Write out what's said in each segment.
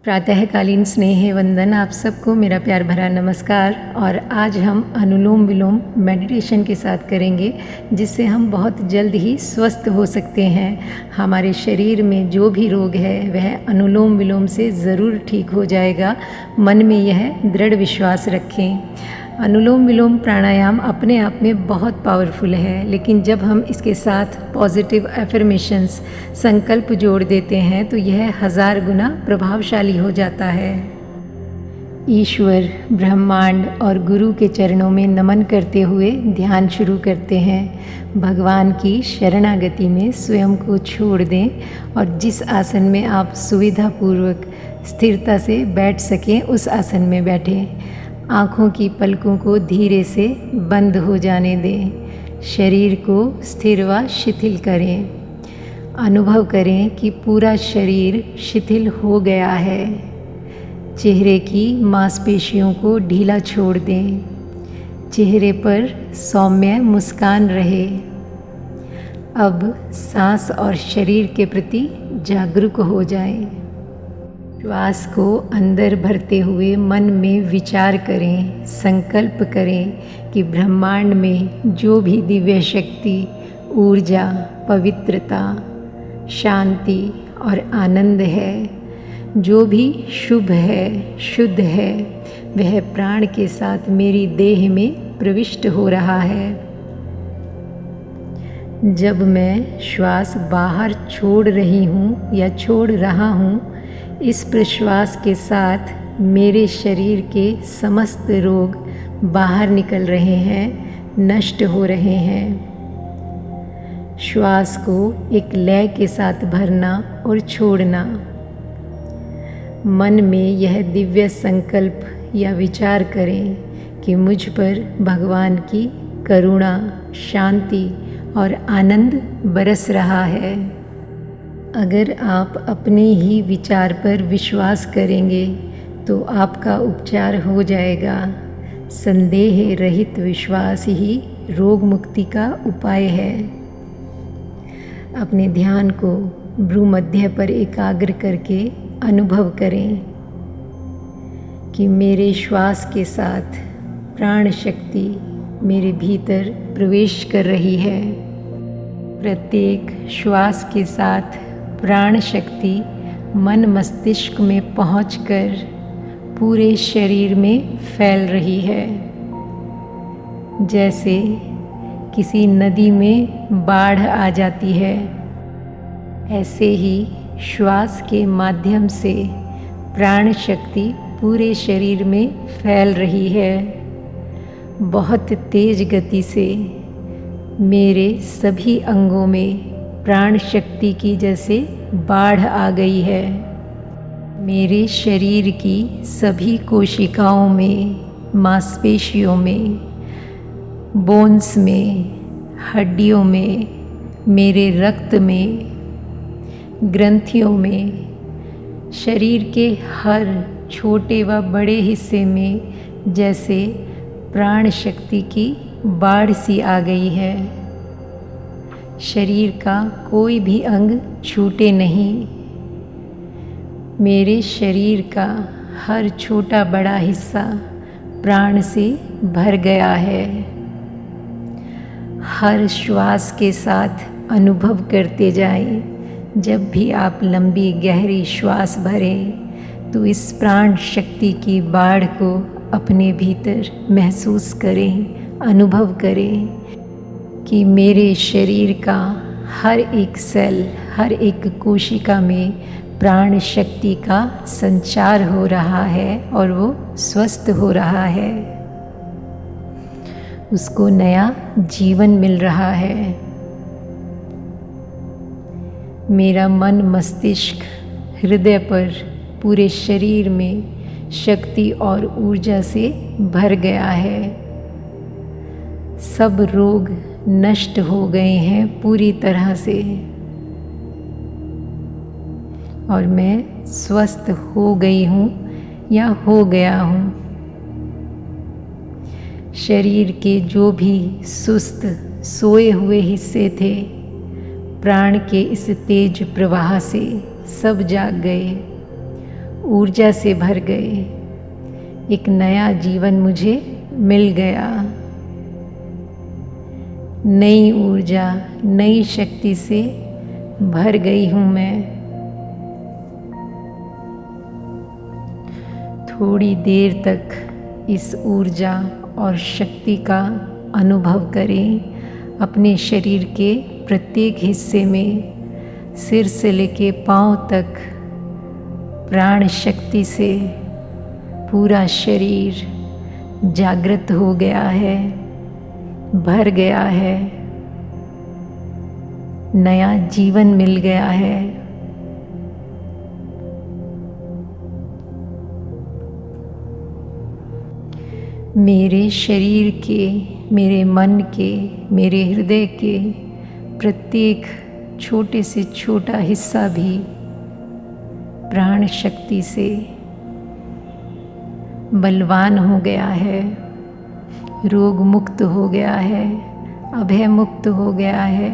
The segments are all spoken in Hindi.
प्रातःकालीन स्नेह वंदन आप सबको मेरा प्यार भरा नमस्कार। और आज हम अनुलोम विलोम मेडिटेशन के साथ करेंगे, जिससे हम बहुत जल्द ही स्वस्थ हो सकते हैं। हमारे शरीर में जो भी रोग है वह अनुलोम विलोम से ज़रूर ठीक हो जाएगा। मन में यह दृढ़ विश्वास रखें। अनुलोम विलोम प्राणायाम अपने आप में बहुत पावरफुल है, लेकिन जब हम इसके साथ पॉजिटिव एफर्मेशंस संकल्प जोड़ देते हैं तो यह 1000 गुना प्रभावशाली हो जाता है। ईश्वर, ब्रह्मांड और गुरु के चरणों में नमन करते हुए ध्यान शुरू करते हैं। भगवान की शरणागति में स्वयं को छोड़ दें और जिस आसन में आप सुविधापूर्वक स्थिरता से बैठ सकें उस आसन में बैठें। आँखों की पलकों को धीरे से बंद हो जाने दें। शरीर को स्थिर व शिथिल करें। अनुभव करें कि पूरा शरीर शिथिल हो गया है। चेहरे की मांसपेशियों को ढीला छोड़ दें। चेहरे पर सौम्य मुस्कान रहे। अब सांस और शरीर के प्रति जागरूक हो जाएं। श्वास को अंदर भरते हुए मन में विचार करें, संकल्प करें कि ब्रह्मांड में जो भी दिव्य शक्ति, ऊर्जा, पवित्रता, शांति और आनंद है, जो भी शुभ है, शुद्ध है, वह प्राण के साथ मेरी देह में प्रविष्ट हो रहा है। जब मैं श्वास बाहर छोड़ रही हूँ या छोड़ रहा हूँ, इस प्रश्वास के साथ मेरे शरीर के समस्त रोग बाहर निकल रहे हैं, नष्ट हो रहे हैं। श्वास को एक लय के साथ भरना और छोड़ना। मन में यह दिव्य संकल्प या विचार करें कि मुझ पर भगवान की करुणा, शांति और आनंद बरस रहा है। अगर आप अपने ही विचार पर विश्वास करेंगे तो आपका उपचार हो जाएगा। संदेह रहित विश्वास ही रोग मुक्ति का उपाय है। अपने ध्यान को भ्रूमध्य पर एकाग्र करके अनुभव करें कि मेरे श्वास के साथ प्राण शक्ति मेरे भीतर प्रवेश कर रही है। प्रत्येक श्वास के साथ प्राण शक्ति मन मस्तिष्क में पहुंचकर पूरे शरीर में फैल रही है। जैसे किसी नदी में बाढ़ आ जाती है, ऐसे ही श्वास के माध्यम से प्राण शक्ति पूरे शरीर में फैल रही है। बहुत तेज गति से मेरे सभी अंगों में प्राण शक्ति की जैसे बाढ़ आ गई है। मेरे शरीर की सभी कोशिकाओं में, मांसपेशियों में, बोन्स में, हड्डियों में, मेरे रक्त में, ग्रंथियों में, शरीर के हर छोटे व बड़े हिस्से में जैसे प्राण शक्ति की बाढ़ सी आ गई है। शरीर का कोई भी अंग छूटे नहीं। मेरे शरीर का हर छोटा बड़ा हिस्सा प्राण से भर गया है। हर श्वास के साथ अनुभव करते जाएं। जब भी आप लंबी गहरी श्वास भरें तो इस प्राण शक्ति की बाढ़ को अपने भीतर महसूस करें, अनुभव करें कि मेरे शरीर का हर एक सेल, हर एक कोशिका में प्राण शक्ति का संचार हो रहा है और वो स्वस्थ हो रहा है। उसको नया जीवन मिल रहा है। मेरा मन, मस्तिष्क, हृदय पर, पूरे शरीर में शक्ति और ऊर्जा से भर गया है। सब रोग नष्ट हो गए हैं पूरी तरह से और मैं स्वस्थ हो गई हूँ या हो गया हूँ। शरीर के जो भी सुस्त सोए हुए हिस्से थे, प्राण के इस तेज प्रवाह से सब जाग गए। ऊर्जा से भर गए। एक नया जीवन मुझे मिल गया। नई ऊर्जा, नई शक्ति से भर गई हूँ मैं। थोड़ी देर तक इस ऊर्जा और शक्ति का अनुभव करें अपने शरीर के प्रत्येक हिस्से में, सिर से लेके पांव तक प्राण शक्ति से पूरा शरीर जागृत हो गया है, भर गया है, नया जीवन मिल गया है। मेरे शरीर के, मेरे मन के, मेरे हृदय के प्रत्येक छोटे से छोटा हिस्सा भी प्राण शक्ति से बलवान हो गया है, रोग मुक्त हो गया है, अभय मुक्त हो गया है।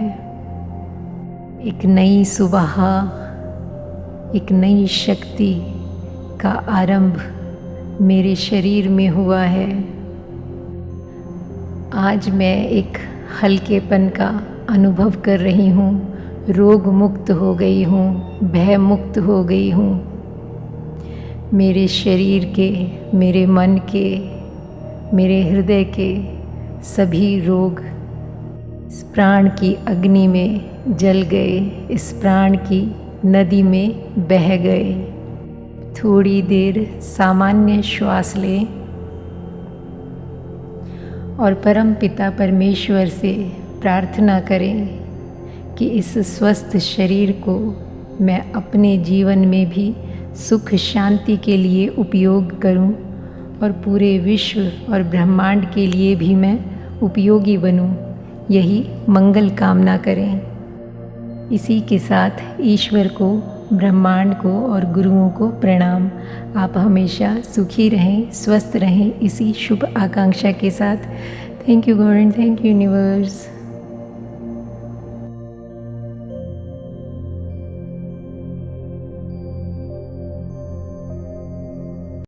एक नई सुबह, एक नई शक्ति का आरंभ मेरे शरीर में हुआ है। आज मैं एक हल्केपन का अनुभव कर रही हूँ, रोग मुक्त हो गई हूँ, भय मुक्त हो गई हूँ। मेरे शरीर के, मेरे मन के, मेरे हृदय के सभी रोग इस प्राण की अग्नि में जल गए, इस प्राण की नदी में बह गए। थोड़ी देर सामान्य श्वास लें और परम पिता परमेश्वर से प्रार्थना करें कि इस स्वस्थ शरीर को मैं अपने जीवन में भी सुख शांति के लिए उपयोग करूं और पूरे विश्व और ब्रह्मांड के लिए भी मैं उपयोगी बनूं। यही मंगल कामना करें। इसी के साथ ईश्वर को, ब्रह्मांड को और गुरुओं को प्रणाम। आप हमेशा सुखी रहें, स्वस्थ रहें, इसी शुभ आकांक्षा के साथ। Thank you God and thank you universe.